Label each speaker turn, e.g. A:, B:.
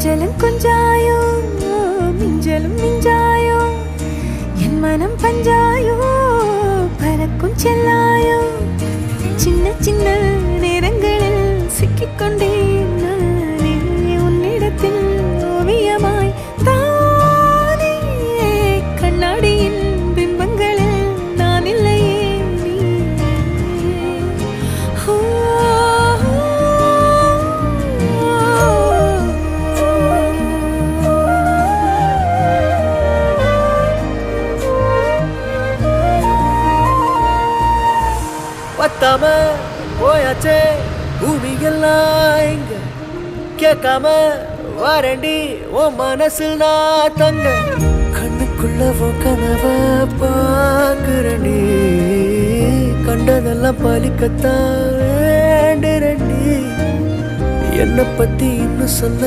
A: கொஞ்சலும் கொஞ்சாயோ மிஞ்சலும் மிஞ்சாயோ என் மனம் பஞ்சாயோ பறக்கும் செல்லாயோ சின்ன சின்ன நேரங்களில் சிக்கிக்கொண்டேன் நானே உன்னிடத்தில் ஓவியமாய் தானே கண்ணாடியின் பிம்பங்களில் நான் இல்லையே நீ
B: பத்தாம போயாச்சே பூமியெல்லாம் இங்க கேட்காம வாரண்டி உன் மனசில் நான் தங்க கண்ணுக்குள்ள உன் கனவ பாக்குறண்டி கண்டதெல்லாம் பலிக்கத்தான் வேண்டுறண்டி என்னை பத்தி இன்னும் சொல்ல